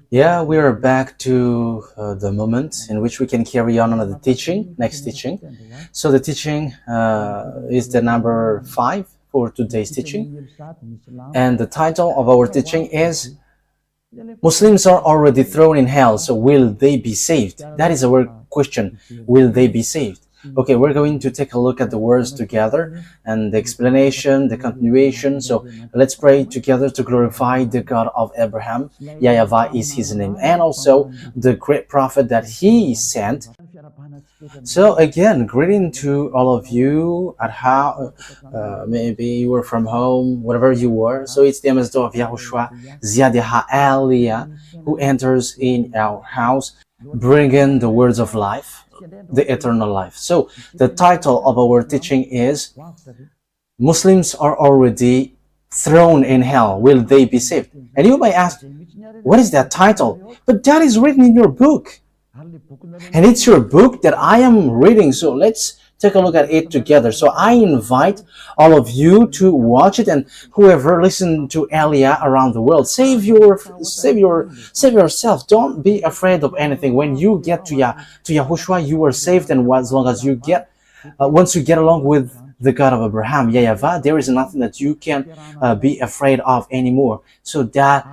Yeah, we are back to the moment in which we can carry on another teaching, next teaching. So the teaching is the number 5 for today's teaching. And the title of our teaching is Muslims are already thrown in hell, so will they be saved? That is our question. Will they be saved? Okay, we're going to take a look at the words together and the explanation, the continuation. So let's pray together to glorify the God of Abraham. YAHVAH is his name, and also the great prophet that he sent. So again, greeting to all of you at how maybe you were from home, whatever you were. So it's the ambassador of Yahushua, Ziadiha Aliyah, who enters in our house, bringing the words of life, the eternal life. So the title of our teaching is Muslims are already thrown in hell. Will they be saved? And you may ask, what is that title? But that is written in your book. And it's your book that I am reading. So let's take a look at it together. So I invite all of you to watch it, and whoever listen to Aliyah around the world, save yourself. Don't be afraid of anything. When you get to Yahushua, you are saved, and as long as you get, once you get along with the God of Abraham, YAHVAH, there is nothing that you can be afraid of anymore. So that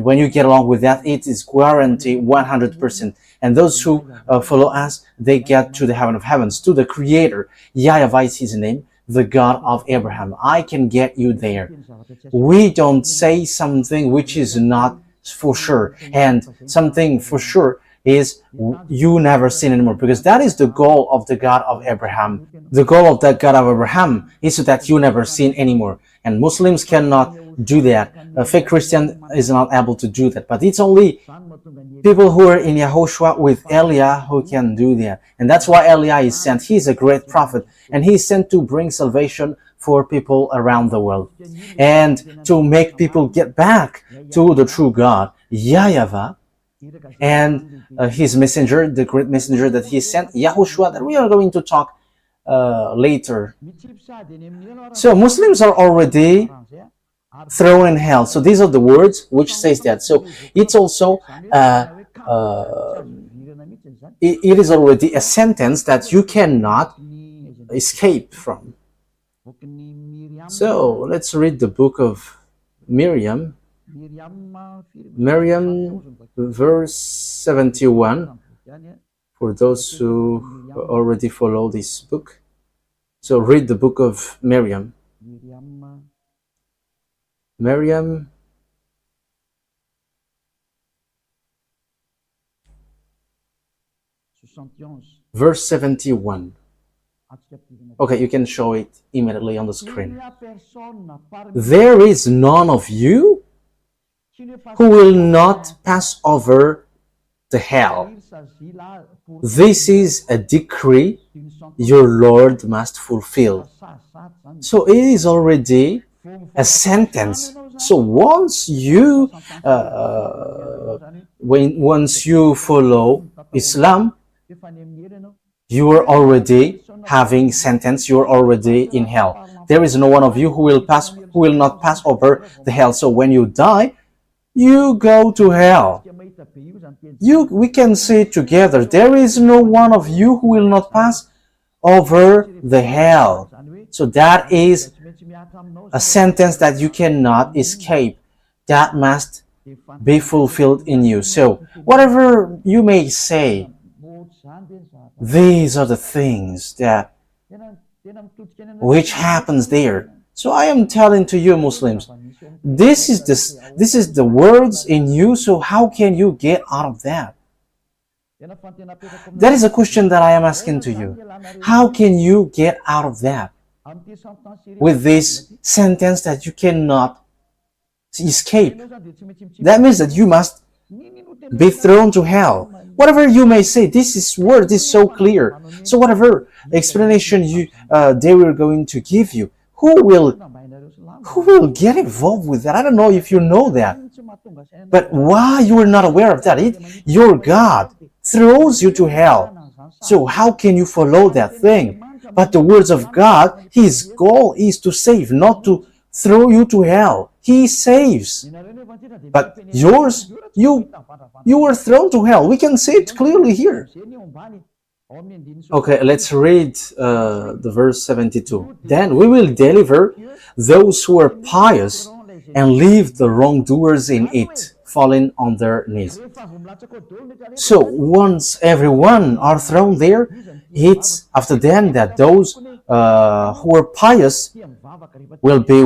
when you get along with that, it is guaranteed 100%. And those who follow us, they get to the heaven of heavens, to the Creator. YAHVAH is his name, the God of Abraham. I can get you there. We don't say something which is not for sure, and something for sure is you never sin anymore, because that is the goal of the God of Abraham. The goal of that God of Abraham is so that you never sin anymore. And Muslims cannot do that. A fake Christian is not able to do that. But it's only people who are in Yahushua with Aliyah who can do that. And that's why Aliyah is sent. He's a great prophet, and he's sent to bring salvation for people around the world and to make people get back to the true God, YAHVAH, and his messenger, the great messenger that he sent, YAHOSHUAH, that we are going to talk later. So Muslims are already thrown in hell. So these are the words which says that. So it's also it is already a sentence that you cannot escape from. So let's read the book of Miriam, verse 71, for those who already follow this book. So read the book of Miriam, verse 71. Okay, you can show it immediately on the screen. There is none of you who will not pass over the hell. This is a decree your Lord must fulfill. So it is already a sentence. So once you follow Islam, you are already having sentence. You are already in hell. There is no one of you who will not pass over the hell. So when you die, you go to hell. We can say it together. There is no one of you who will not pass over the hell. So that is a sentence that you cannot escape. That must be fulfilled in you. So whatever you may say, these are the things that which happens there. So I am telling to you, Muslims, this is the words in you. So how can you get out of that? That is a question that I am asking to you. How can you get out of that with this sentence that you cannot escape? That means that you must be thrown to hell. Whatever you may say, this word is so clear. So whatever explanation they were going to give you, who will get involved with that? I don't know if you know that. But why you are not aware of that? Your God throws you to hell. So how can you follow that thing? But the words of God, His goal is to save, not to throw you to hell. He saves. But yours, you were thrown to hell. We can see it clearly here. Okay, let's read the verse 72. Then we will deliver those who are pious and leave the wrongdoers in it, falling on their knees. So once everyone are thrown there, it's after then that those who are pious will be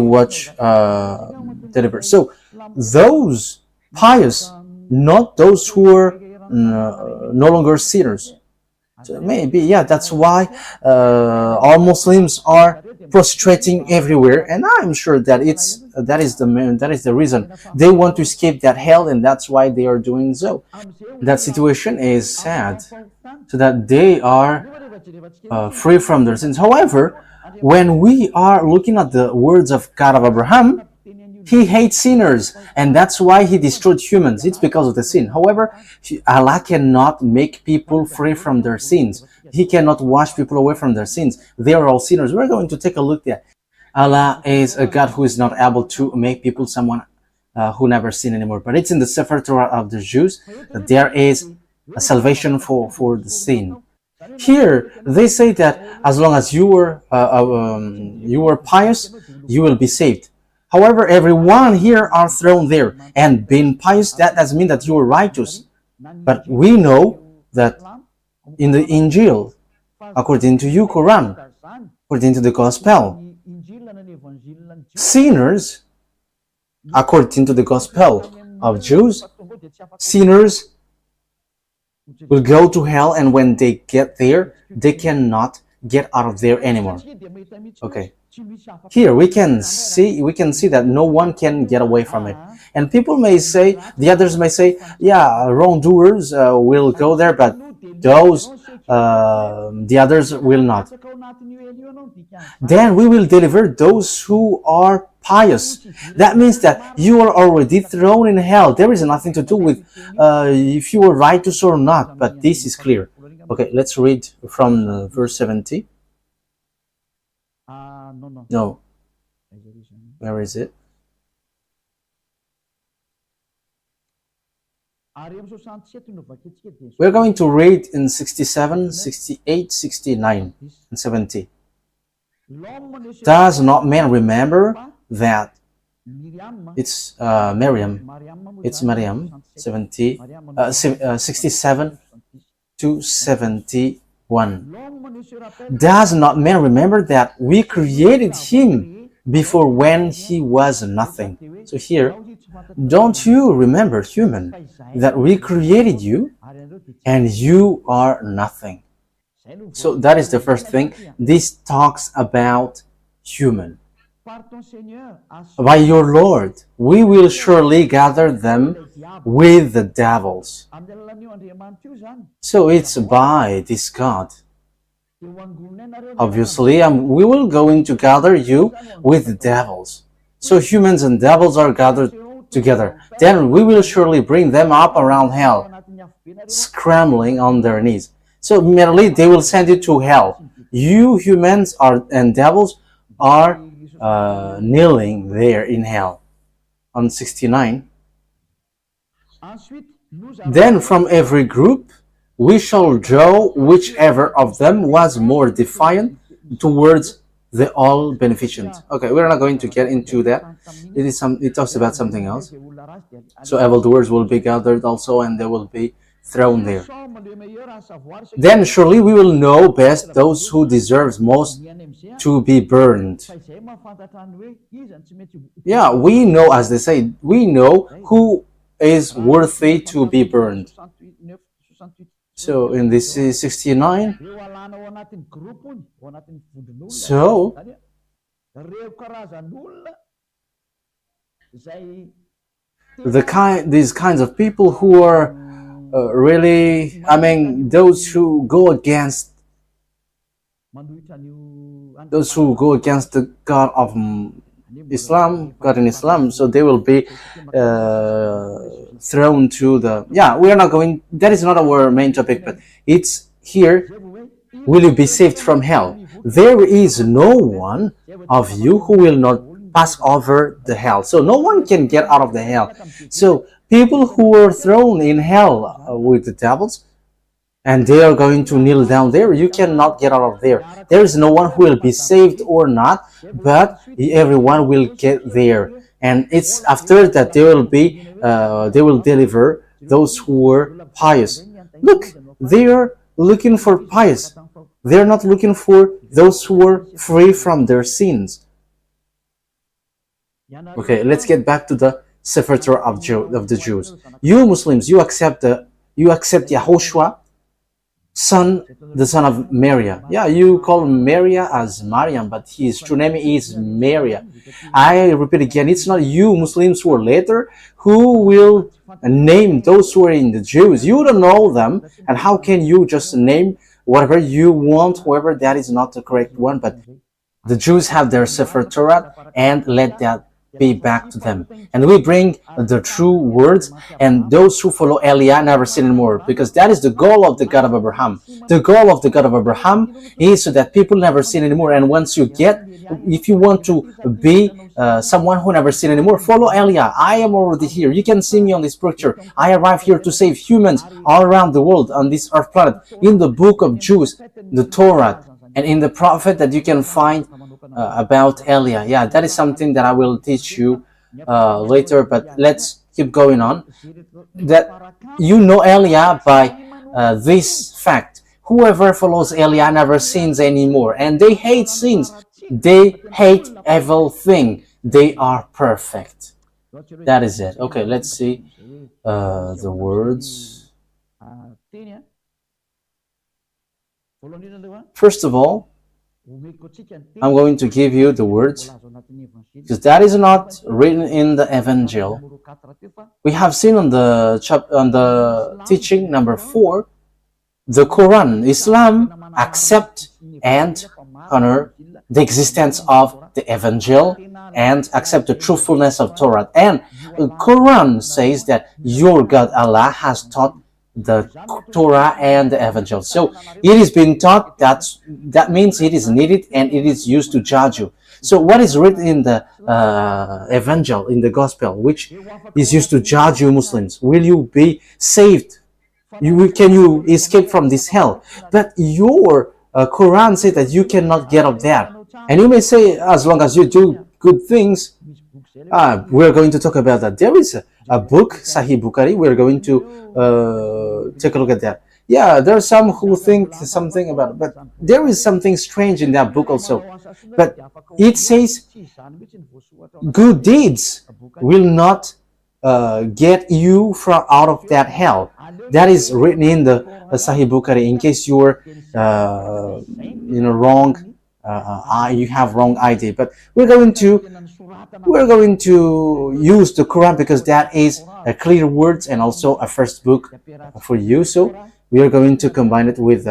delivered. So those pious, not those who are no longer sinners. So maybe, yeah, that's why all Muslims are prostrating everywhere, and I'm sure that that is the reason they want to escape that hell, and that's why they are doing so. That situation is sad, so that they are free from their sins. However, when we are looking at the words of God of Abraham, He hates sinners, and that's why He destroyed humans. It's because of the sin. However, Allah cannot make people free from their sins. He cannot wash people away from their sins. They are all sinners. We're going to take a look at Allah is a God who is not able to make people someone who never sin anymore. But it's in the Sefer Torah of the Jews that there is a salvation for the sin. Here, they say that as long as you were pious, you will be saved. However, everyone here are thrown there, and being pious, that doesn't mean that you are righteous. But we know that in the Injil, according to you, Quran, according to the Gospel, sinners, according to the Gospel of Jews, sinners will go to hell, and when they get there, they cannot get out of there anymore. Okay. Here we can see that no one can get away from it. And people may say, the others may say, yeah, wrongdoers will go there, but those, the others will not. Then we will deliver those who are pious. That means that you are already thrown in hell. There is nothing to do with if you are righteous or not, but this is clear. Okay, let's read from verse 70. No. Where is it? We're going to read in 67, 68, 69, and 70. Does not man remember that it's Miriam? It's Miriam, 67 to 71. Does not man remember that we created him before when he was nothing? So here, don't you remember, human, that we created you and you are nothing? So that is the first thing. This talks about human. By your Lord, we will surely gather them with the devils. So it's by this God. Obviously, we will going to gather you with the devils. So humans and devils are gathered together. Then we will surely bring them up around hell, scrambling on their knees. So merely they will send you to hell. You humans and devils are kneeling there in hell. On 69. Then from every group we shall draw whichever of them was more defiant towards the all beneficent. Okay, we're not going to get into that. It talks about something else. So evildoers will be gathered also, and they will be thrown there. Then surely we will know best those who deserve most to be burned. Yeah, we know, as they say, we know who is worthy to be burned. So in this is 69. So these kinds of people who are really, those who go against the God of Islam, God in Islam, so they will be thrown to the, we are not going, that is not our main topic, but it's here, will you be saved from hell? There is no one of you who will not pass over the hell. So no one can get out of the hell. So people who were thrown in hell with the devils, and they are going to kneel down there, you cannot get out of there. There is no one who will be saved or not, but everyone will get there. And it's after that they will deliver those who were pious. Look, they are looking for pious. They're not looking for those who were free from their sins. Okay, let's get back to the Sefer Torah of the Jews. You Muslims, you accept YAHOSHUAH, the son of Maria. Yeah, you call Maria as Mariam, but his true name is Maria. I repeat again, it's not you Muslims who are later who will name those who are in the Jews. You don't know them, and how can you just name whatever you want, whoever that is not the correct one? But the Jews have their Sefer Torah, and let that be back to them. And we bring the true words, and those who follow Eliah never sin anymore, because that is the goal of the God of Abraham. The goal of the God of Abraham is so that people never sin anymore. And once you get, if you want to be someone who never sin anymore, follow Eliah. I am already here. You can see me on this picture. I arrived here to save humans all around the world on this earth planet. In the book of Jews, the Torah, and in the prophet that you can find about Eliah. Yeah, that is something that I will teach you later, but let's keep going on. That you know Eliah by this fact. Whoever follows Eliah never sins anymore, and they hate sins. They hate evil thing. They are perfect. That is it. Okay, let's see the words. First of all, I'm going to give you the words, because that is not written in the Evangel. We have seen on the teaching number 4, the Quran, Islam accept and honor the existence of the Evangel and accept the truthfulness of Torah. And the Quran says that your God Allah has taught the Torah and the Evangel. So it is being taught, that means it is needed and it is used to judge you. So what is written in the Evangel, in the Gospel, which is used to judge you Muslims? Will you be saved? Can you escape from this hell? But your Quran says that you cannot get up there. And you may say, as long as you do good things, we're going to talk about that. There is a book, Sahih Bukhari. We're going to take a look at that. Yeah, there are some who think something about it, but there is something strange in that book also. But it says good deeds will not get you from out of that hell. That is written in the Sahih Bukhari. In case you were wrong, you have wrong idea. But we're going to use the Quran, because that is a clear words and also a first book for you. So we are going to combine it with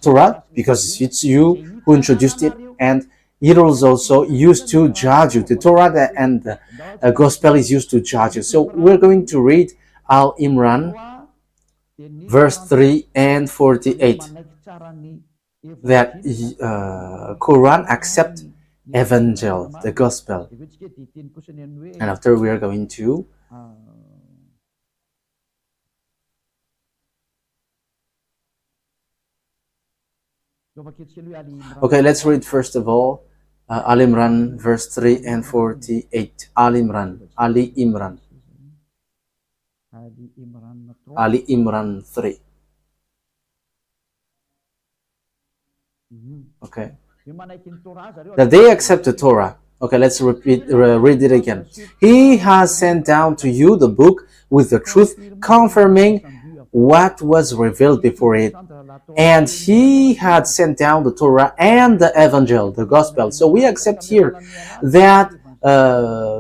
Torah, because it's you who introduced it, and it was also used to judge you. The Torah and the Gospel is used to judge you. So we're going to read Al Imran, verse 3 and 48. That Quran accept Evangel, the Gospel. And after we are going to okay, let's read first of all Al Imran, verse 3 and 48. Ali Imran 3. Okay. That they accept the Torah. Okay, let's read it again. He has sent down to you the book with the truth, confirming what was revealed before it. And he had sent down the Torah and the Evangel, the Gospel. So we accept here that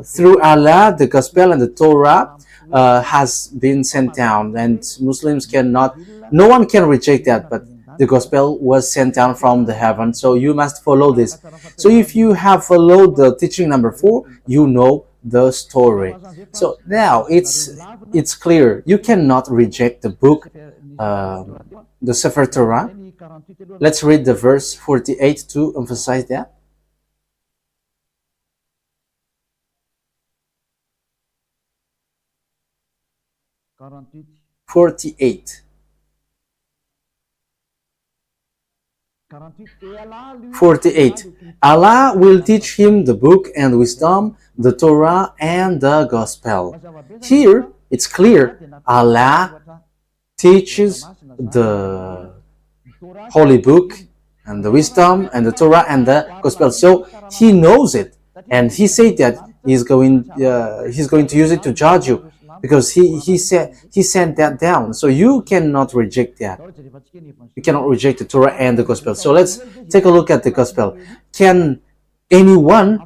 through Allah, the Gospel and the Torah has been sent down, and Muslims no one can reject that, but the Gospel was sent down from the heaven, so you must follow this. So if you have followed the teaching number 4, you know the story. So now it's clear. You cannot reject the book, the Sefer Torah. Let's read the verse 48 to emphasize that. 48. 48. Allah will teach him the book and wisdom, the Torah and the gospel. Here, it's clear, Allah teaches the holy book and the wisdom and the Torah and the gospel. So he knows it, and he said that he's going to use it to judge you, because he sent that down. So you cannot reject that. You cannot reject the Torah and the gospel. So let's take a look at the gospel. Can anyone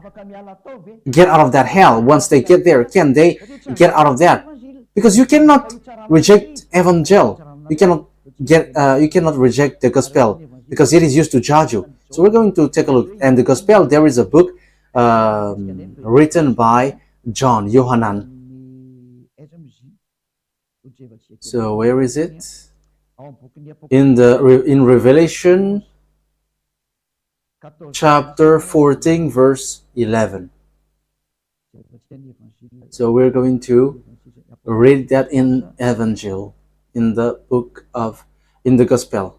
get out of that hell? Once they get there, can they get out of that? Because you cannot reject evangel. You cannot reject the gospel, because it is used to judge you. So we're going to take a look. And the gospel, there is a book written by John, Yohanan. So where is it? In Revelation chapter 14 verse 11. So we're going to read that in Evangel, in the gospel.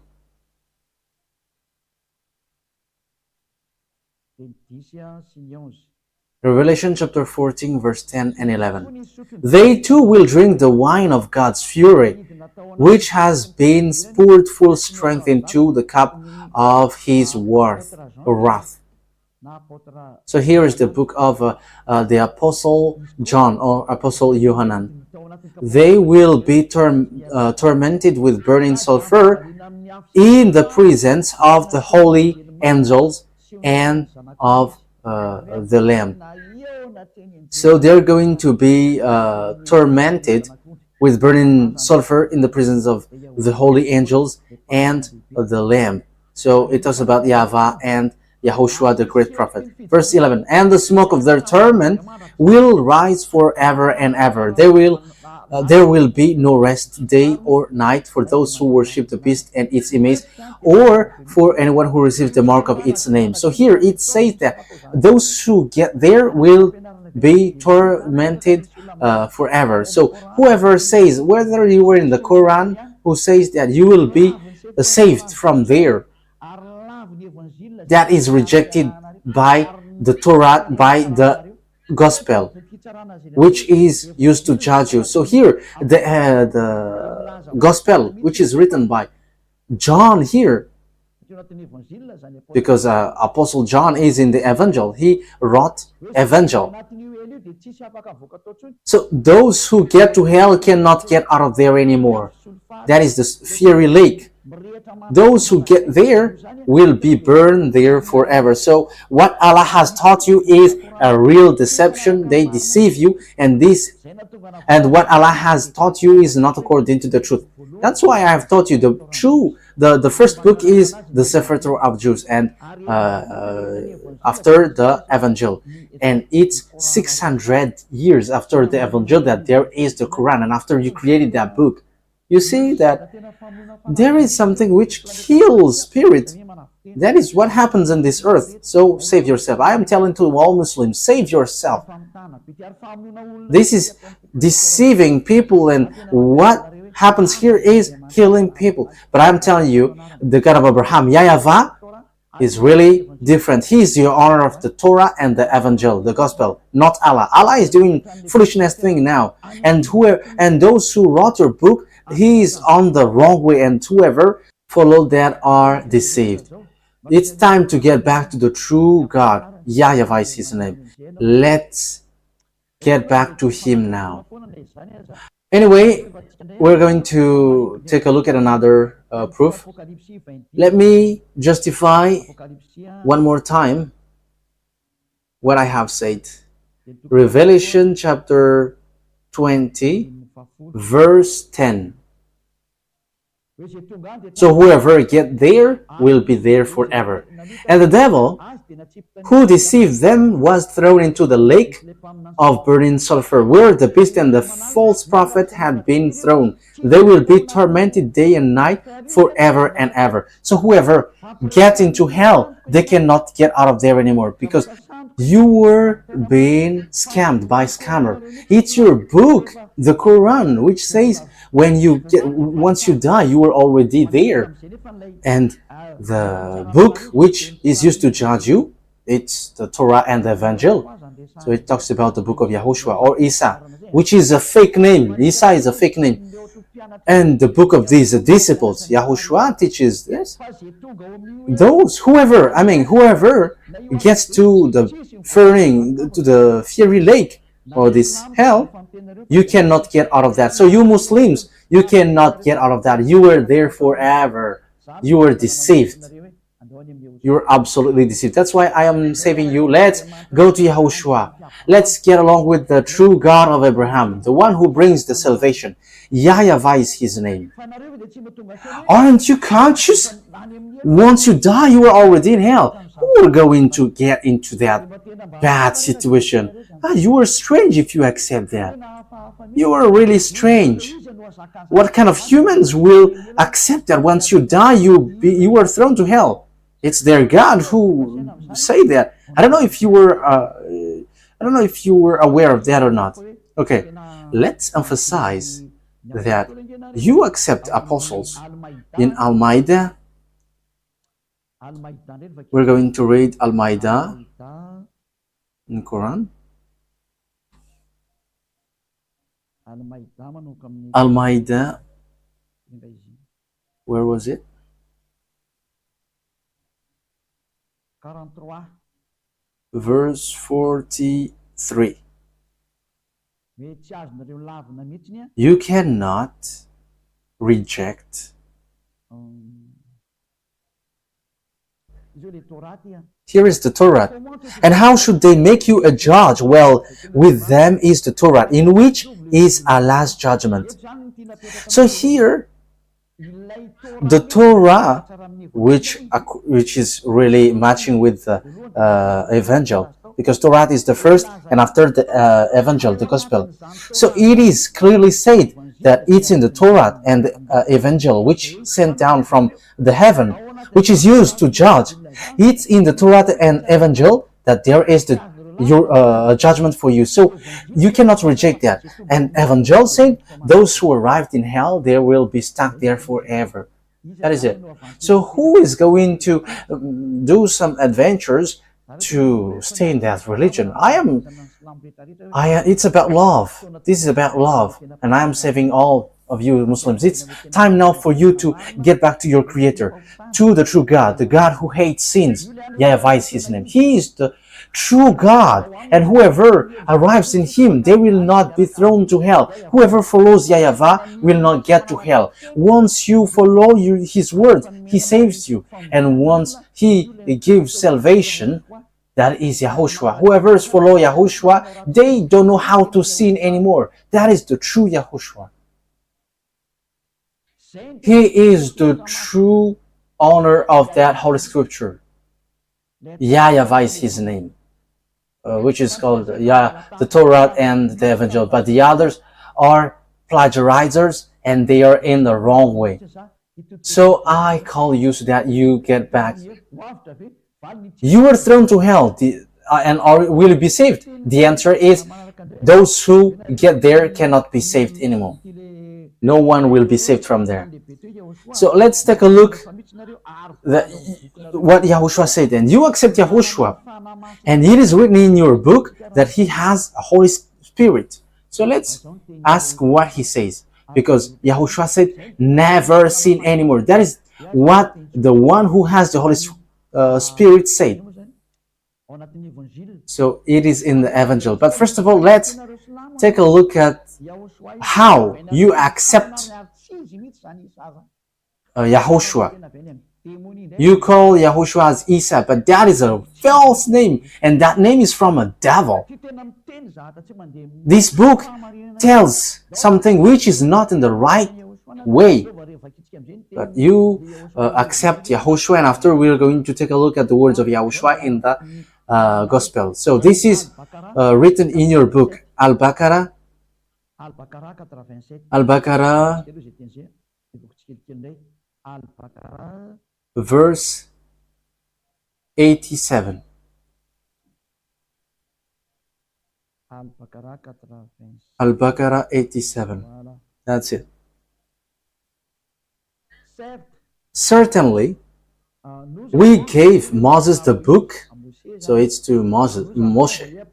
Revelation chapter 14 verse 10 and 11. They too will drink the wine of God's fury, which has been poured full strength into the cup of his wrath. So here is the book of the Apostle John, or Apostle Yohanan. They will be tormented with burning sulfur in the presence of the holy angels and of the Lamb. So they're going to be tormented with burning sulfur in the presence of the holy angels and the Lamb. So it talks about YAHVAH and YAHOSHUAH, the great prophet. Verse 11, and the smoke of their torment will rise forever and ever. There will be no rest day or night for those who worship the beast and its image, or for anyone who receives the mark of its name. So here it says that those who get there will be tormented forever. So whoever says, whether you were in the Quran, who says that you will be saved from there, that is rejected by the Torah, by the gospel, which is used to judge you. So here, the gospel, which is written by John here, because Apostle John is in the Evangel, he wrote Evangel. So those who get to hell cannot get out of there anymore. That is the fiery lake. Those who get there will be burned there forever. So what Allah has taught you is a real deception. They deceive you, and what Allah has taught you is not according to the truth. That's why I have taught you the first book is the Sefer Torah of Jews, and after the Evangel, and it's 600 years after the Evangel that there is the Quran, and after you created that book, you see that there is something which kills spirit. That is what happens in this earth. So save yourself. I am telling to all Muslims, save yourself. This is deceiving people, and what happens here is killing people. But I'm telling you, the God of Abraham, YAHVAH, is really different. He is the honor of the Torah and the Evangel, the gospel, not Allah. Allah is doing foolishness thing now, and those who wrote your book, he is on the wrong way, and whoever follow that are deceived. It's time to get back to the true God. YAHVAH is his name. Let's get back to him now. Anyway, we're going to take a look at another proof. Let me justify one more time what I have said. Revelation chapter 20, verse 10. So whoever get there will be there forever. And the devil who deceived them was thrown into the lake of burning sulfur, where the beast and the false prophet had been thrown. They will be tormented day and night forever and ever. So whoever gets into hell, they cannot get out of there anymore, because You were being scammed by scammer. It's your book, the Quran, which says once you die, you were already there. And the book which is used to judge you, it's the Torah and the Evangel. So it talks about the book of Yahushua or Isa, which is a fake name. Isa is a fake name. And the book of these disciples, Yahushua teaches this. Whoever gets to the fiery lake or this hell, you cannot get out of that. So you Muslims, you cannot get out of that. You were there forever. You were deceived. You're absolutely deceived. That's why I am saving you. Let's go to Yahushua. Let's get along with the true God of Abraham, the one who brings the salvation. YAHVAH is his name. Aren't you conscious? Once you die, you are already in hell. Who are going to get into that bad situation? You are strange if you accept that. You are really strange. What kind of humans will accept that once you die, you are thrown to hell? It's their God who say that. I don't know if you were aware of that or not. Okay, let's emphasize that you accept apostles. In Al-Ma'idah, we're going to read Al-Ma'idah in Quran. Al-Ma'idah, where was it? Verse 43. You cannot reject. Here is the Torah. And how should they make you a judge? Well, with them is the Torah, in which is Allah's judgment. So here, the Torah, which is really matching with the Evangel, because Torah is the first, and after the Evangel, the Gospel. So it is clearly said that it's in the Torah and the Evangel, which sent down from the heaven, which is used to judge. It's in the Torah and Evangel that there is your judgment for you. So you cannot reject that. And Evangel said, those who arrived in hell, they will be stuck there forever. That is it. So who is going to do some adventures to stay in that religion? It's about love. This is about love. And I am saving all of you Muslims. It's time now for you to get back to your Creator, to the true God, the God who hates sins. YAHVAH is his name. He is the true God, and whoever arrives in him, they will not be thrown to hell. Whoever follows YAHVAH will not get to hell. Once you follow his word, he saves you, and once he gives salvation, that is Yahushua. Whoever follow Yahushua, they don't know how to sin anymore. That is the true Yahushua. He is the true owner of that holy scripture. YAHVAH is his name, which is called the Torah and the Evangel. But the others are plagiarizers, and they are in the wrong way. So I call you so that you get back. You were thrown to hell, and will be saved? The answer is, those who get there cannot be saved anymore. No one will be saved from there. So let's take a look what Yahushua said. And you accept Yahushua, and it is written in your book that he has a Holy Spirit. So let's ask what he says, because Yahushua said, never sin anymore. That is what the one who has the Holy Spirit said. So it is in the Evangel. But first of all, let's take a look at how you accept Yahushua. You call Yahushua as Isa, but that is a false name, and that name is from a devil. This book tells something which is not in the right way. But you accept Yahushua, and after we are going to take a look at the words of Yahushua in the Gospel. So this is written in your book, Al-Baqarah, verse 87. Al-Baqarah 87. That's it. Certainly, we gave Moses the book, so it's to Moshe,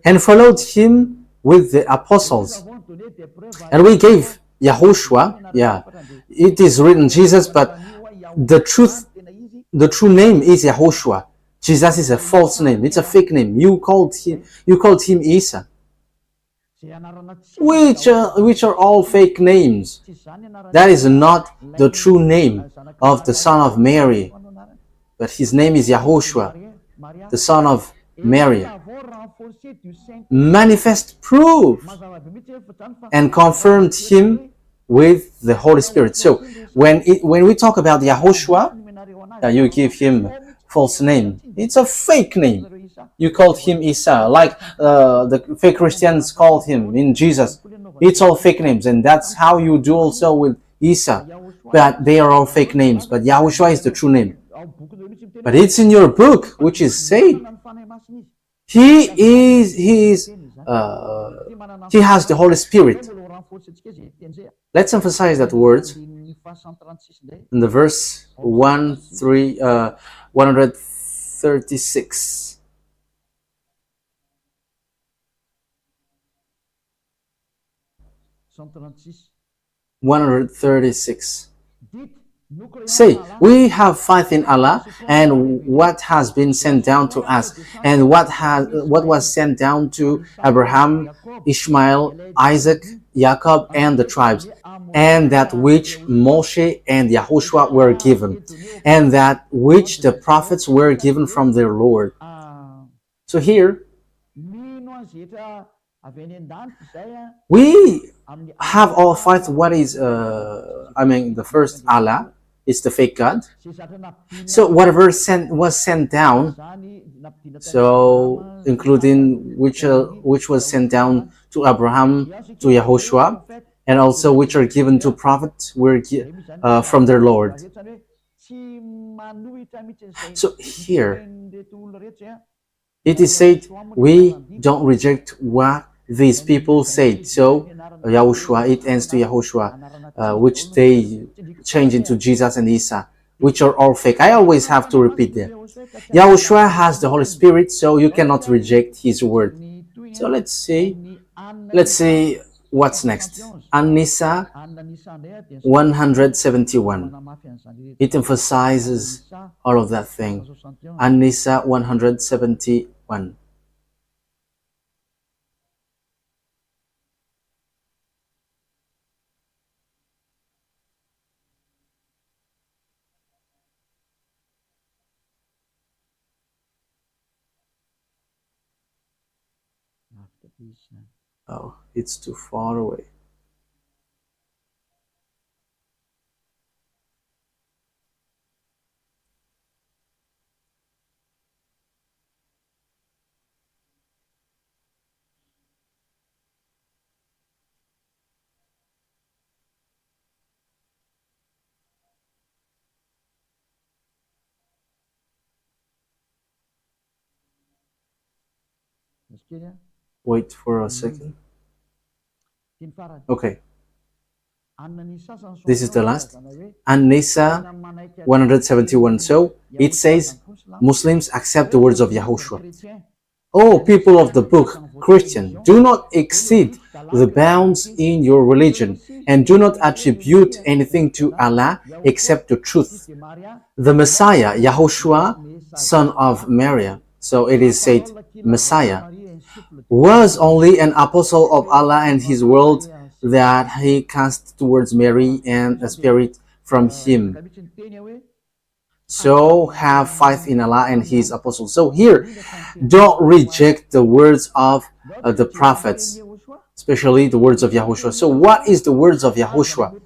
and followed him with the apostles. And we gave Yahushua, it is written Jesus, but the true name is Yahushua. Jesus is a false name. It's a fake name. You called him Isa, which are all fake names. That is not the true name of the son of Mary, but his name is Yahushua, the son of Mary. Manifest proof and confirmed him with the Holy Spirit. So when we talk about Yahushua, you give him false name. It's a fake name. You called him Isa, like the fake Christians called him in Jesus. It's all fake names, and that's how you do also with Isa. But they are all fake names. But Yahushua is the true name. But it's in your book, which is said. He has the Holy Spirit. Let's emphasize that word in the verse 136. Say, we have faith in Allah and what has been sent down to us, and what was sent down to Abraham, Ishmael, Isaac, Jacob, and the tribes, and that which Moshe and Yahushua were given, and that which the prophets were given from their Lord. So here, we have all faith. What is, the first Allah is the fake God. So whatever was sent down, so including which was sent down to Abraham, to Yahushua, and also which are given to prophets were from their Lord. So here, it is said, we don't reject what these people said. So Yahushua, it ends to Yahushua, which they change into Jesus and Isa, which are all fake. I always have to repeat that. Yahushua has the Holy Spirit, so you cannot reject his word. So let's see what's next. An-Nisa 171. It emphasizes all of that thing. An-Nisa 171. Oh, it's too far away. Wait for a second. Okay. This is the last. An-Nisa 171. So it says, Muslims accept the words of Yahushua. Oh, people of the book, Christian, do not exceed the bounds in your religion, and do not attribute anything to Allah except the truth. The Messiah, Yahushua, son of Mary, so it is said, Messiah, was only an apostle of Allah and his word that he cast towards Mary and a spirit from him. So have faith in Allah and his apostles. So here, don't reject the words of the prophets, especially the words of Yahushua. So what is the words of Yahushua?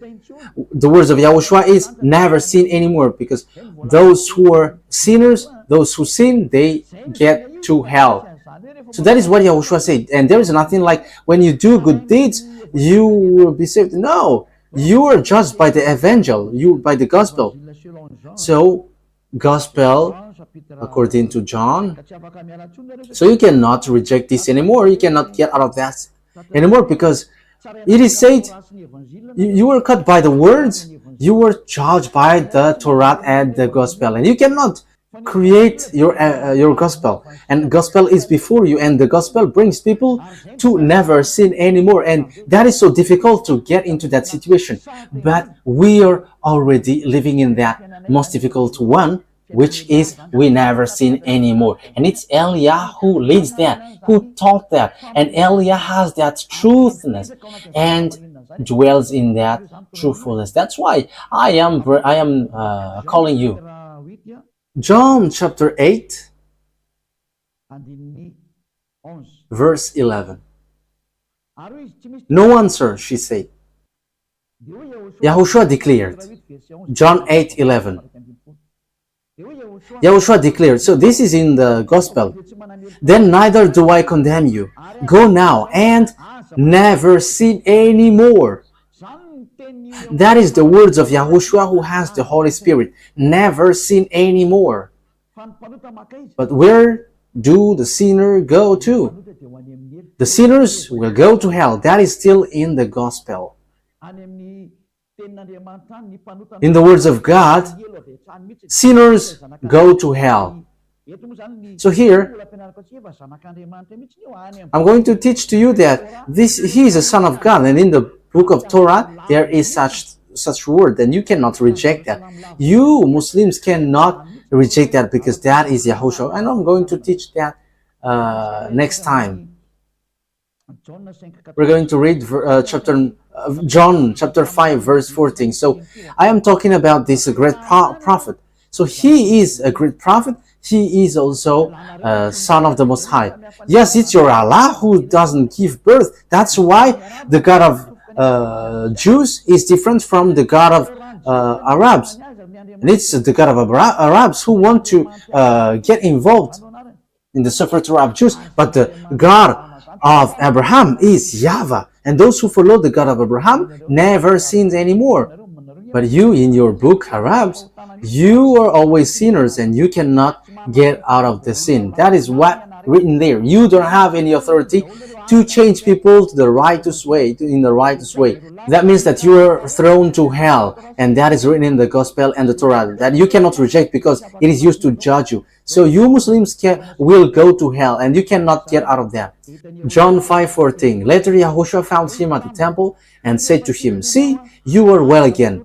The words of Yahushua is never sin anymore, because those who are sinners, those who sin, they get to hell. So that is what Yahushua said. And there is nothing like when you do good deeds, you will be saved. No, you are judged by the evangel, by the gospel. So gospel according to John. So you cannot reject this anymore. You cannot get out of that anymore, because it is said you were cut by the words, you were judged by the Torah and the gospel, and you cannot create your gospel, and gospel is before you, and the gospel brings people to never sin anymore, and that is so difficult to get into that situation. But we are already living in that most difficult one, which is we never sin anymore. And it's Elia who leads that, who taught that, and Elia has that truthness and dwells in that truthfulness. That's why I am calling you. John chapter 8 verse 11. No answer, she said. Yahushua declared. John 8:11. Yahushua declared. So this is in the gospel. Then neither do I condemn you. Go now and never sin anymore. That is the words of Yahushua, who has the Holy Spirit. Never sin anymore. But where do the sinner go to? The sinners will go to hell. That is still in the gospel. In the words of God, sinners go to hell. So here, I'm going to teach to you that he is a son of God, and in the book of Torah, there is such word, and you cannot reject that. You Muslims cannot reject that, because that is Yahushua, and I'm going to teach that next time. We're going to read John chapter 5 verse 14. So I am talking about this great prophet. So he is a great prophet. He is also son of the Most High. Yes, it's your Allah who doesn't give birth. That's why the God of Jews is different from the God of Arabs. And it's the God of Arabs who want to get involved in the separate Arab Jews. But the God of Abraham is YAHVAH. And those who follow the God of Abraham never sins anymore. But you, in your book, Arabs, you are always sinners, and you cannot get out of the sin. That is what written there. You don't have any authority to change people to the righteous way, in the righteous way. That means that you are thrown to hell, and that is written in the gospel and the Torah, that you cannot reject, because it is used to judge you. So you Muslims will go to hell, and you cannot get out of that. John 5:14. Later Yahushua found him at the temple and said to him, "See, you are well again.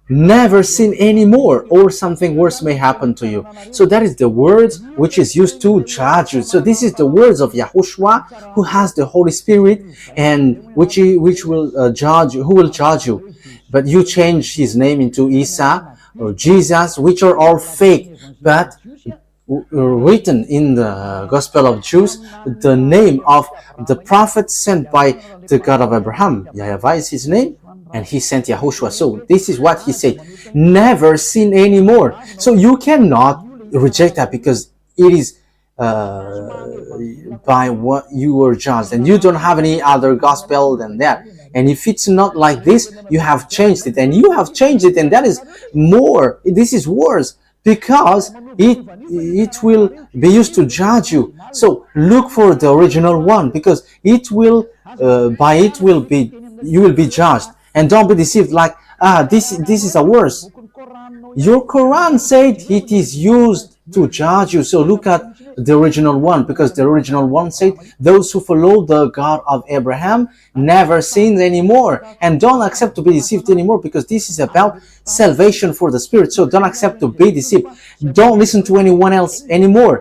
Never sin anymore, or something worse may happen to you." So that is the words which is used to judge you. So this is the words of Yahushua, who has the Holy Spirit, and which will judge you, who will judge you. But you change his name into Isa or Jesus, which are all fake. But written in the Gospel of Jews, the name of the prophet sent by the God of Abraham, YAHVAH is his name, and he sent Yahushua. So this is what he said: never sin anymore. So you cannot reject that, because it is by what you were judged, and you don't have any other gospel than that. And if it's not like this, you have changed it, and you have changed it, and that is more. This is worse, because it will be used to judge you. So look for the original one, because it will you will be judged. And don't be deceived like, this is a worse. Your Quran said it is used to judge you. So look at the original one, because the original one said those who follow the God of Abraham never sin anymore. And don't accept to be deceived anymore, because this is about salvation for the spirit. So don't accept to be deceived. Don't listen to anyone else anymore.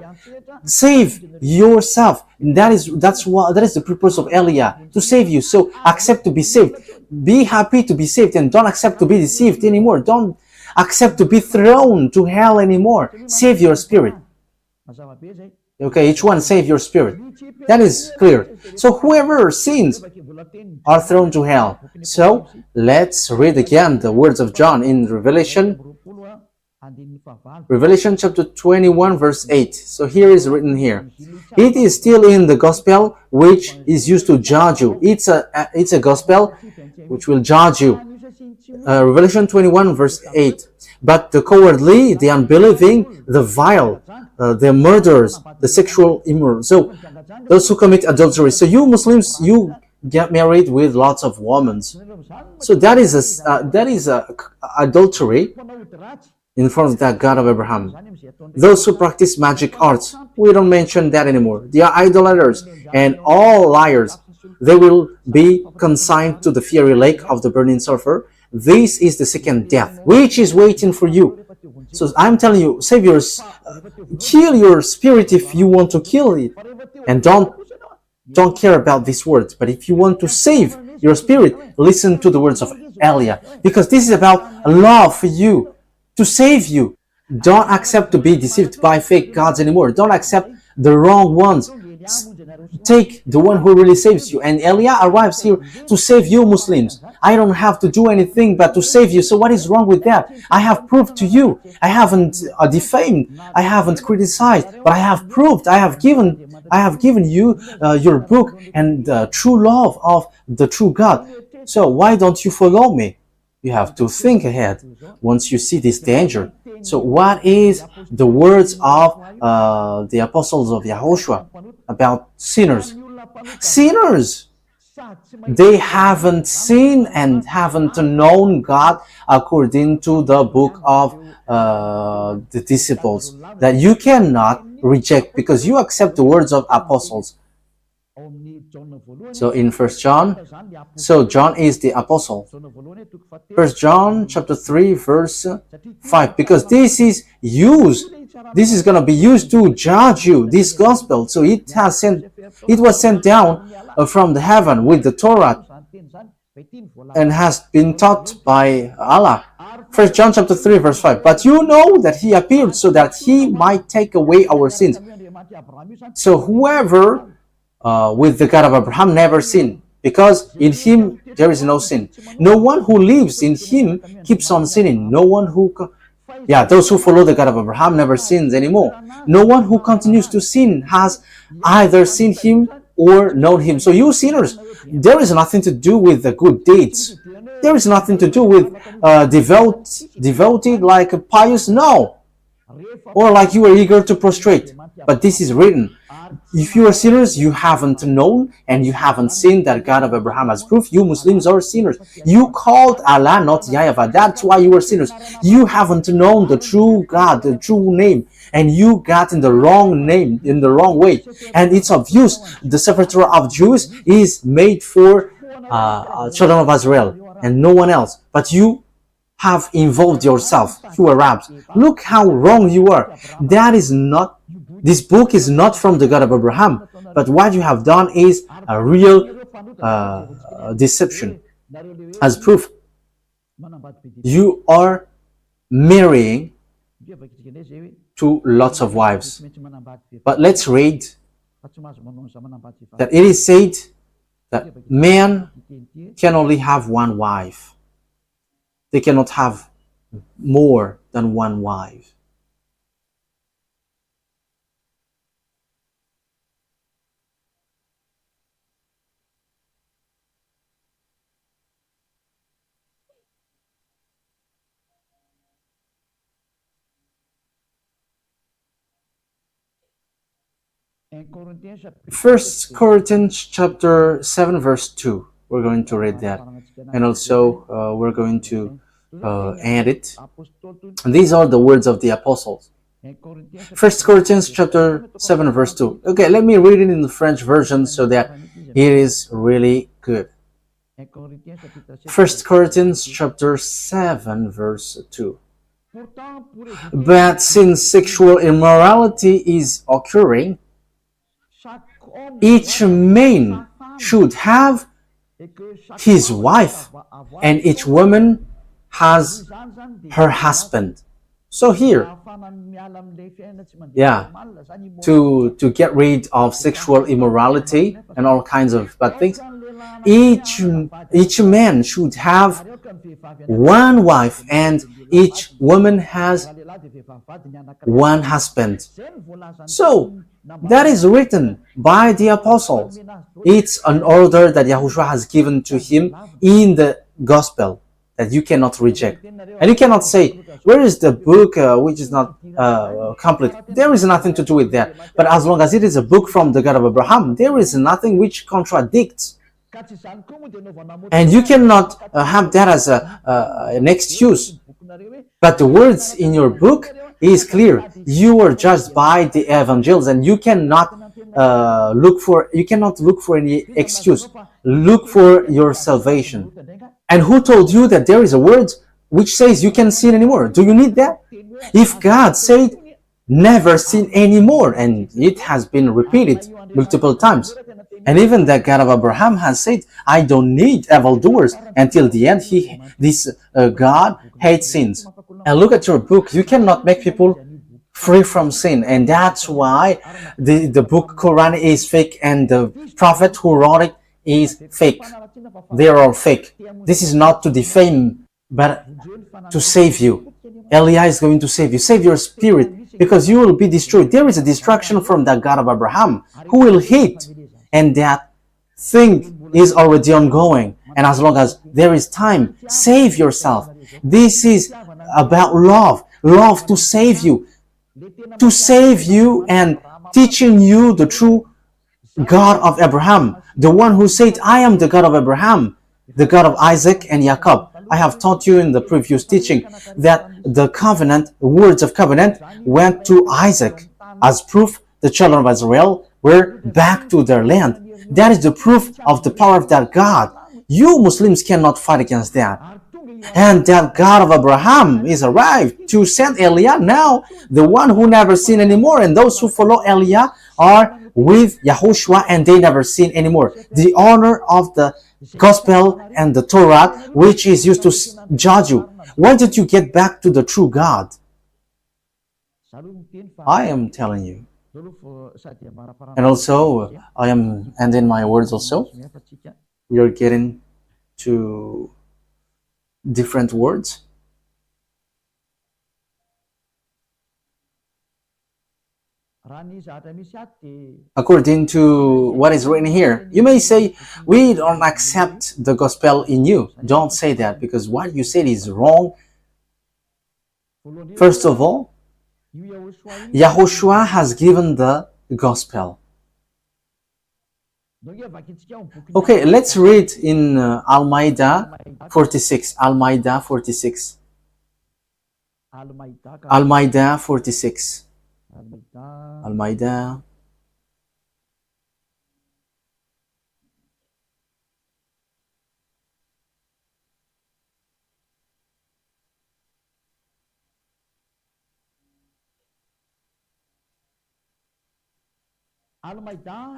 Save yourself. That is the purpose of Elia, to save you. So accept to be saved. Be happy to be saved, and don't accept to be deceived anymore. Don't accept to be thrown to hell anymore. Save your spirit. Okay, each one save your spirit. That is clear. So whoever sins are thrown to hell. So let's read again the words of John in Revelation chapter 21 verse 8. So here is written here. It is still in the gospel which is used to judge you. It's a gospel which will judge you. Revelation 21 verse 8. But the cowardly, the unbelieving, the vile, the murderers, the sexual immoral. So those who commit adultery. So you Muslims, you get married with lots of women. So that is a adultery in front of that God of Abraham. Those who practice magic arts, we don't mention that anymore. They are idolaters and all liars. They will be consigned to the fiery lake of the burning sulfur. This is the second death, which is waiting for you. So I'm telling you, save your, kill your spirit if you want to kill it, and don't care about these words. But if you want to save your spirit, listen to the words of Elia, because this is about love for you, to save you. Don't accept to be deceived by fake gods anymore. Don't accept the wrong ones. Take the one who really saves you. And Elia arrives here to save you Muslims. I don't have to do anything but to save you. So what is wrong with that? I have proved to you. I haven't defamed. I haven't criticized, but I have proved. I have given you your book and the true love of the true God. So why don't you follow me? You have to think ahead once you see this danger. So what is the words of the apostles of Yahushua about sinners? Sinners! They haven't seen and haven't known God according to the book of the disciples, that you cannot reject because you accept the words of apostles. So in 1 John, so John is the apostle. 1 John chapter 3 verse 5, because this is going to be used to judge you, this gospel. So it was sent down from the heaven with the Torah and has been taught by Allah. 1 John chapter 3 verse 5, but you know that he appeared so that he might take away our sins. So whoever with the God of Abraham never sinned, because in him there is no sin. No one who lives in him keeps on sinning. No one who those who follow the God of Abraham never sins anymore. No one who continues to sin has either seen him or known him. So you sinners, there is nothing to do with the good deeds. There is nothing to do with devoted like a pious, no, or like you are eager to prostrate. But this is written. If you are sinners, you haven't known and you haven't seen that God of Abraham has proof. You Muslims are sinners. You called Allah not YAHVAH. That's why you are sinners. You haven't known the true God, the true name, and you got in the wrong name, in the wrong way. And it's obvious the Sefer Torah of Jews is made for children of Israel and no one else. But you have involved yourself, you Arabs. Look how wrong you are. This book is not from the God of Abraham, but what you have done is a real deception. As proof, you are marrying to lots of wives. But let's read that it is said that men can only have one wife. They cannot have more than one wife. First Corinthians chapter 7 verse 2. We're going to read that, and also we're going to add it. And these are the words of the apostles. First Corinthians chapter 7 verse 2. Okay, let me read it in the French version so that it is really good. First Corinthians chapter 7 verse 2. But since sexual immorality is occurring, each man should have his wife, and each woman has her husband. So here, to get rid of sexual immorality and all kinds of bad things, each man should have one wife, and each woman has one husband. So that is written by the apostles. It's an order that Yahushua has given to him in the gospel. that you cannot reject. And you cannot say, where is the book which is not complete? There is nothing to do with that. But as long as it is a book from the God of Abraham, there is nothing which contradicts. And you cannot have that as an excuse. But the words in your book is clear. You are judged by the evangels, and you cannot look for any excuse. Look for your salvation. And who told you that there is a word which says you can sin anymore? Do you need that? If God said never sin anymore, and it has been repeated multiple times, and even the God of Abraham has said, I don't need evildoers. Until the end, this God hates sins. And look at your book. You cannot make people free from sin. And that's why the book Quranic is fake, and the prophet who wrote it is fake. They are all fake. This is not to defame, but to save you. Eliah is going to save you. Save your spirit, because you will be destroyed. There is a destruction from the God of Abraham who will hate. And that thing is already ongoing. And as long as there is time, save yourself. This is about love. Love to save you. To save you and teaching you the true God of Abraham. The one who said, I am the God of Abraham, the God of Isaac and Jacob. I have taught you in the previous teaching that the covenant, words of covenant, went to Isaac. As proof, the children of Israel were back to their land. That is the proof of the power of that God. You Muslims cannot fight against that. And that God of Abraham is arrived to send Eliah now, the one who never sinned anymore. And those who follow Eliah are with Yahushua, and they never sin anymore. The honor of the gospel and the Torah, which is used to judge you. Why did you get back to the true God? I am telling you. And also, I am ending my words also. We are getting to different words. According to what is written here, you may say, we don't accept the gospel in you. Don't say that, because what you said is wrong. First of all, Yahushua has given the gospel. Okay, let's read in Al-Maidah 46. Al-Maidah 46. Al-Maidah 46. Al-Maidah.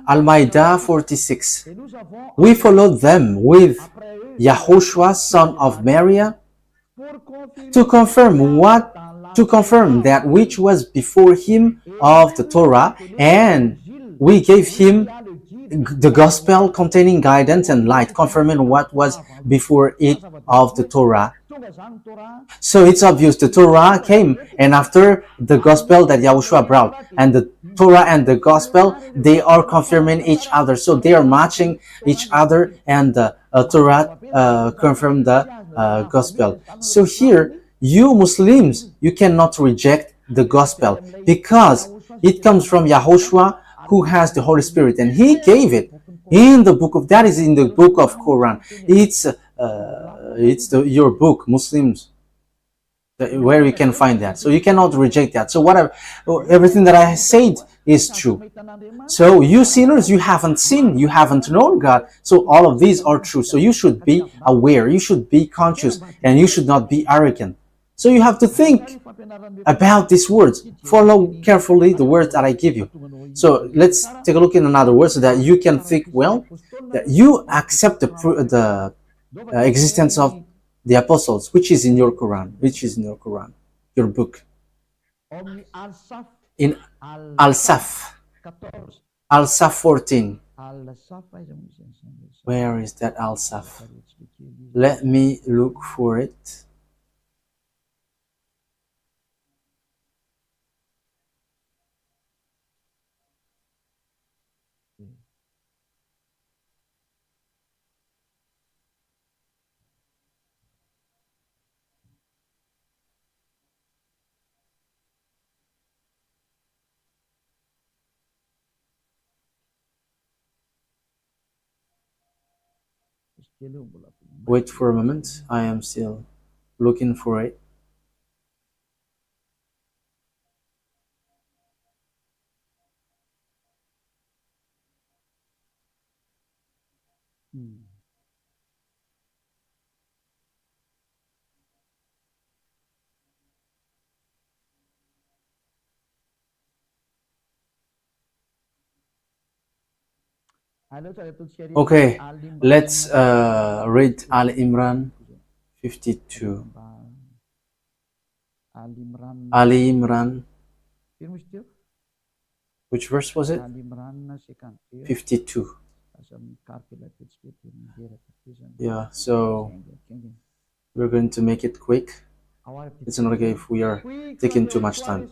Al-Maidah 46. We followed them with Yahushua, son of Maria, to confirm that which was before him of the Torah, and we gave him the gospel containing guidance and light, confirming what was before it of the Torah. So it's obvious the Torah came, and after the gospel that Yahushua brought, and the Torah and the gospel, they are confirming each other. So they are matching each other, and the Torah confirmed the gospel. So here, you Muslims, you cannot reject the gospel, because it comes from Yahushua, who has the Holy Spirit, and he gave it in the book of, that is in the book of Quran. It's your book, Muslims, where you can find that. So you cannot reject that. So whatever, everything that I said is true. So you sinners, you haven't sinned, you haven't known God. So all of these are true. So you should be aware, you should be conscious, and you should not be arrogant. So you have to think about these words. Follow carefully the words that I give you. So let's take a look in another word, so that you can think well, that you accept the existence of the apostles, which is in your Quran, your book. In Al-Saf 14. Where is that Al-Saf? Let me look for it. Wait for a moment. I am still looking for it. Okay, let's read Al Imran 52. Ali Imran, which verse was it? 52. Yeah, so we're going to make it quick. It's not okay if we are taking too much time.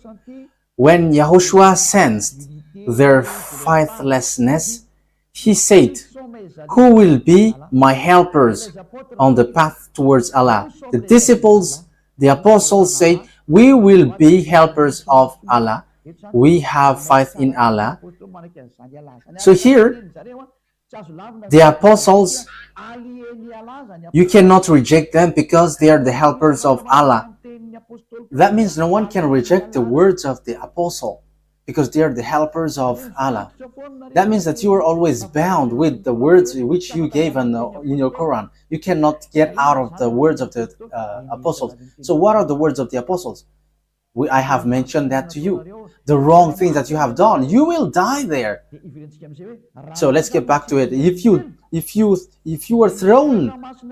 When Yahushua sensed their faithlessness, he said, "Who will be my helpers on the path towards Allah?" The disciples, the apostles said, "We will be helpers of Allah. We have faith in Allah." So here, the apostles, you cannot reject them because they are the helpers of Allah. That means no one can reject the words of the apostle because they are the helpers of Allah. That means that you are always bound with the words which you gave in your Quran. You cannot get out of the words of the apostles. So what are the words of the apostles? I have mentioned that to you. The wrong things that you have done, you will die there. So let's get back to it. If you were thrown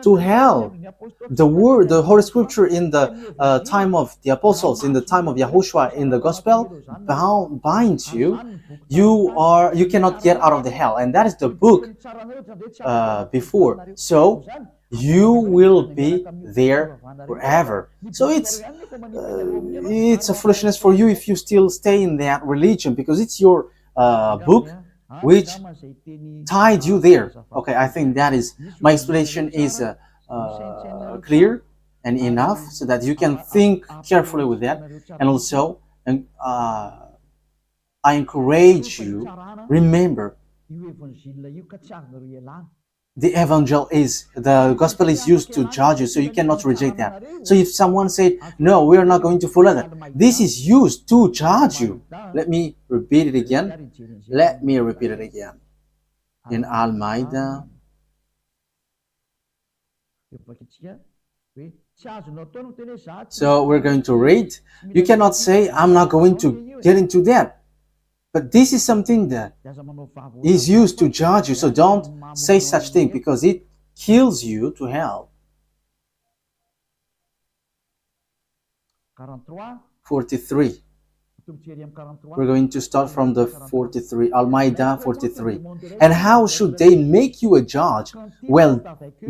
to hell, the Holy Scripture in the time of the apostles, in the time of Yahushua, in the gospel, binds you. You cannot get out of the hell, and that is the book before. So you will be there forever. So it's a foolishness for you if you still stay in that religion, because it's your book which tied you there. Okay, I think that is my explanation is clear and enough so that you can think carefully with that. And also, I encourage you, remember, the gospel is used to judge you, so you cannot reject that. So if someone said, "No, we are not going to follow that," this is used to judge you. Let me repeat it again. In Al-Ma'idah. So we're going to read. You cannot say, "I'm not going to get into that." But this is something that is used to judge you. So don't say such thing, because it kills you to hell. 43. We're going to start from the 43. Al-Ma'idah 43. "And how should they make you a judge? Well,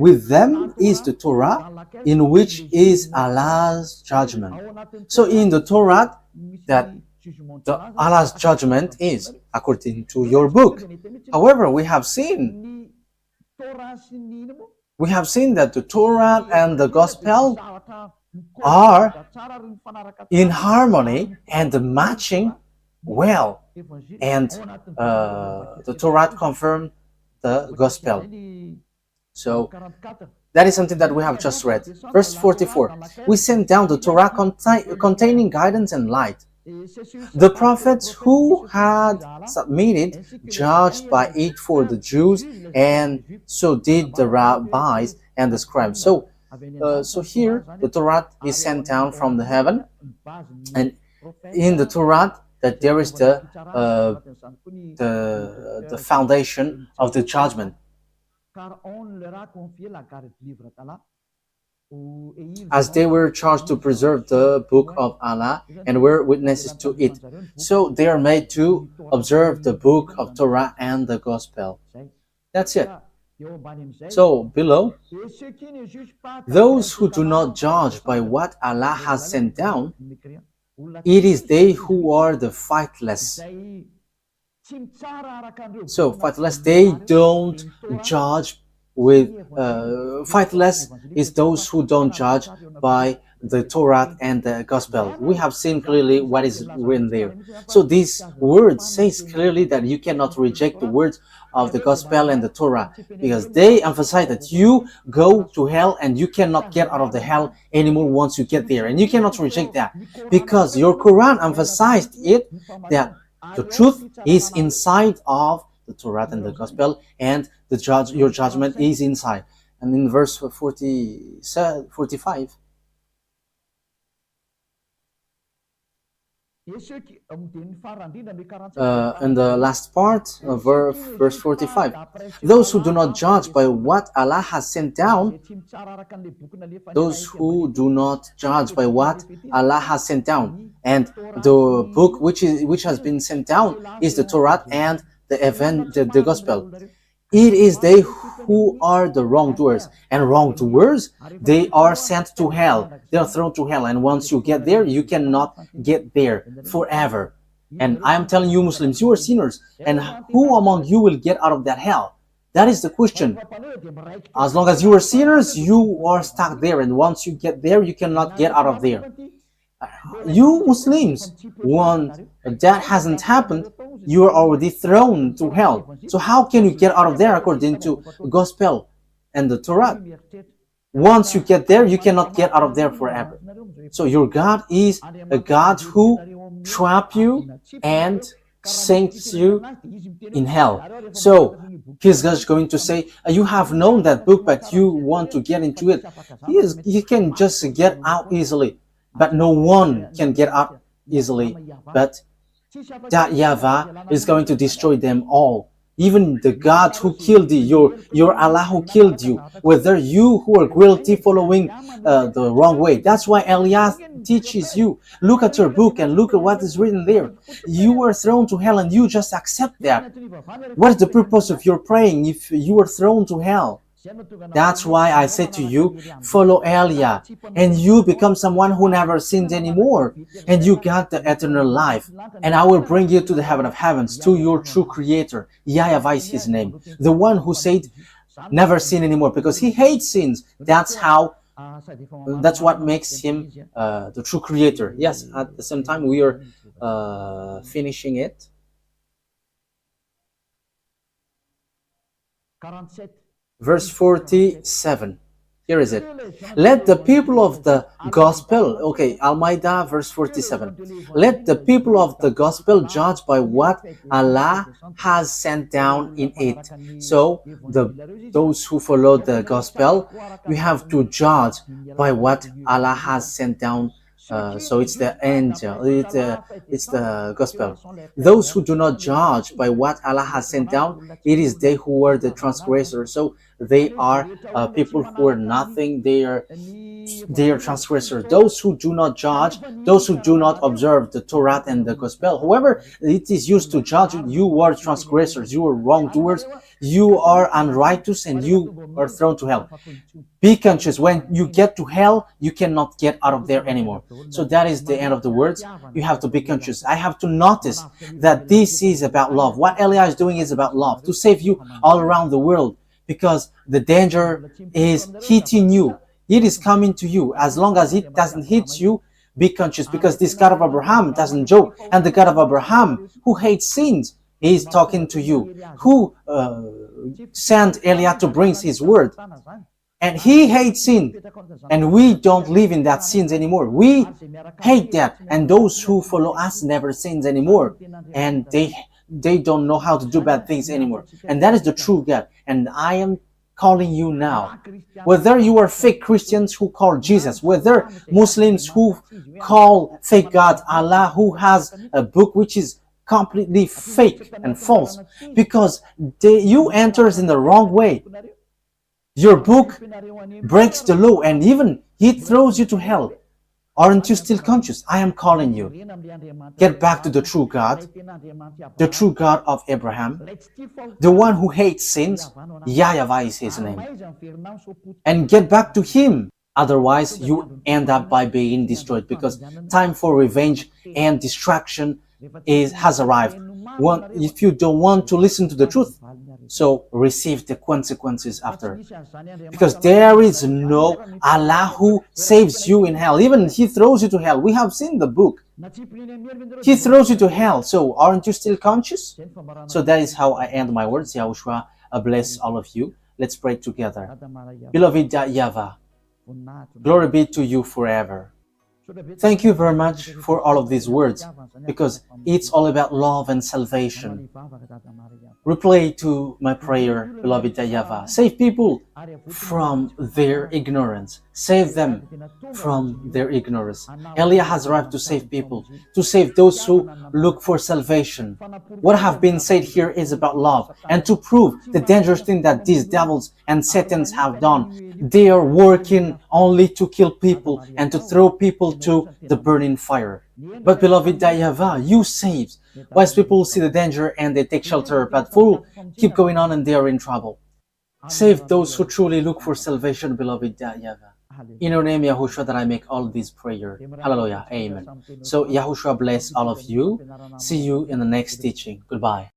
with them is the Torah, in which is Allah's judgment." So in the Torah, that Allah's judgment is according to your book. However, we have seen that the Torah and the gospel are in harmony and matching well, and the Torah confirmed the gospel. So that is something that we have just read. Verse 44, "We sent down the Torah containing guidance and light. The prophets who had submitted judged by it for the Jews, and so did the rabbis and the scribes." So here the Torah is sent down from the heaven, and in the Torah that there is the foundation of the judgment, as they were charged to preserve the book of Allah and were witnesses to it. So they are made to observe the book of Torah and the gospel. That's it. So below, those who do not judge by what Allah has sent down, it is they who are the faithless. So faithless, they don't judge with faithless is those who don't judge by the Torah and the Gospel. We have seen clearly what is written there. So this word says clearly that you cannot reject the words of the Gospel and the Torah, because they emphasize that you go to hell and you cannot get out of the hell anymore once you get there, and you cannot reject that, because your Quran emphasized it, that the truth is inside of the Torah and the Gospel, and your judgment is inside. And in verse 45, in the last part of verse 45, those who do not judge by what Allah has sent down, those who do not judge by what Allah has sent down, and the book which has been sent down is the Torah and the Gospel. It is they who are the wrongdoers, and wrongdoers, they are sent to hell. They are thrown to hell, and once you get there, you cannot get there forever. And I am telling you, Muslims, you are sinners, and who among you will get out of that hell? That is the question. As long as you are sinners, you are stuck there, and once you get there, you cannot get out of there. You Muslims, when that hasn't happened, you are already thrown to hell. So how can you get out of there according to the Gospel and the Torah? Once you get there, you cannot get out of there forever. So your God is a God who traps you and sinks you in hell. So He's just going to say, you have known that book, but you want to get into it. He can just get out easily, but no one can get out easily. But that YAHVAH is going to destroy them all. Even the God who killed you, your Allah who killed you, whether you who are guilty following the wrong way. That's why Elias teaches you. Look at your book and look at what is written there. You were thrown to hell and you just accept that. What is the purpose of your praying if you were thrown to hell? That's why I said to you, follow Elia, and you become someone who never sinned anymore, and you got the eternal life. And I will bring you to the heaven of heavens, to your true creator. YAHVAH is his name, the one who said, never sin anymore, because he hates sins. That's what makes him the true creator. Yes, at the same time we are finishing it. Verse 47. Here is it. Let the people of the gospel, okay, Al-Ma'idah, verse 47. Let the people of the gospel judge by what Allah has sent down in it. So, those who follow the gospel, we have to judge by what Allah has sent down. So it's the angel, it's the gospel. Those who do not judge by what Allah has sent down, it is they who are the transgressors. So they are people who are nothing. They are transgressors. Those who do not judge, those who do not observe the Torah and the gospel, whoever it is used to judge you, you are transgressors. You are wrongdoers. You are unrighteous, and you are thrown to hell. Be conscious, when you get to hell, you cannot get out of there anymore. So that is the end of the words. You have to be conscious. I have to notice that this is about love. What Elia is doing is about love, to save you all around the world, because the danger is hitting you. It is coming to you. As long as it doesn't hit you, be conscious, because this God of Abraham doesn't joke. And the God of Abraham, who hates sins, is talking to you, who sent Elia to bring his word. And he hates sin, and we don't live in that sins anymore. We hate that, and those who follow us never sins anymore, and they don't know how to do bad things anymore. And that is the true God. And I am calling you now, whether you are fake Christians who call Jesus, whether Muslims who call fake God Allah, who has a book which is completely fake and false, because you enters in the wrong way. Your book breaks the law, and even it throws you to hell. Aren't you still conscious? I am calling you. Get back to the true God of Abraham, the one who hates sins. YAHVAH is his name. And get back to him. Otherwise, you end up by being destroyed, because time for revenge and destruction has arrived. If you don't want to listen to the truth, So receive the consequences after. Because there is no Allah who saves you in hell. Even He throws you to hell. We have seen the book. He throws you to hell. So aren't you still conscious? So that is how I end my words. Yahushua bless all of you. Let's pray together. Beloved YAHVAH, glory be to you forever. Thank you very much for all of these words, because it's all about love and salvation. Reply to my prayer, beloved YAHVAH. Save people from their ignorance. Save them from their ignorance. Eliah has arrived to save people, to save those who look for salvation. What have been said here is about love, and to prove the dangerous thing that these devils and Satans have done. They are working only to kill people and to throw people to the burning fire. But beloved YAHVAH, you save. Wise people see the danger and they take shelter, but fools keep going on and they are in trouble. Save those who truly look for salvation, beloved YAHVAH. In your name, Yahushua, that I make all these prayers. Hallelujah. Amen. So Yahushua bless all of you. See you in the next teaching. Goodbye.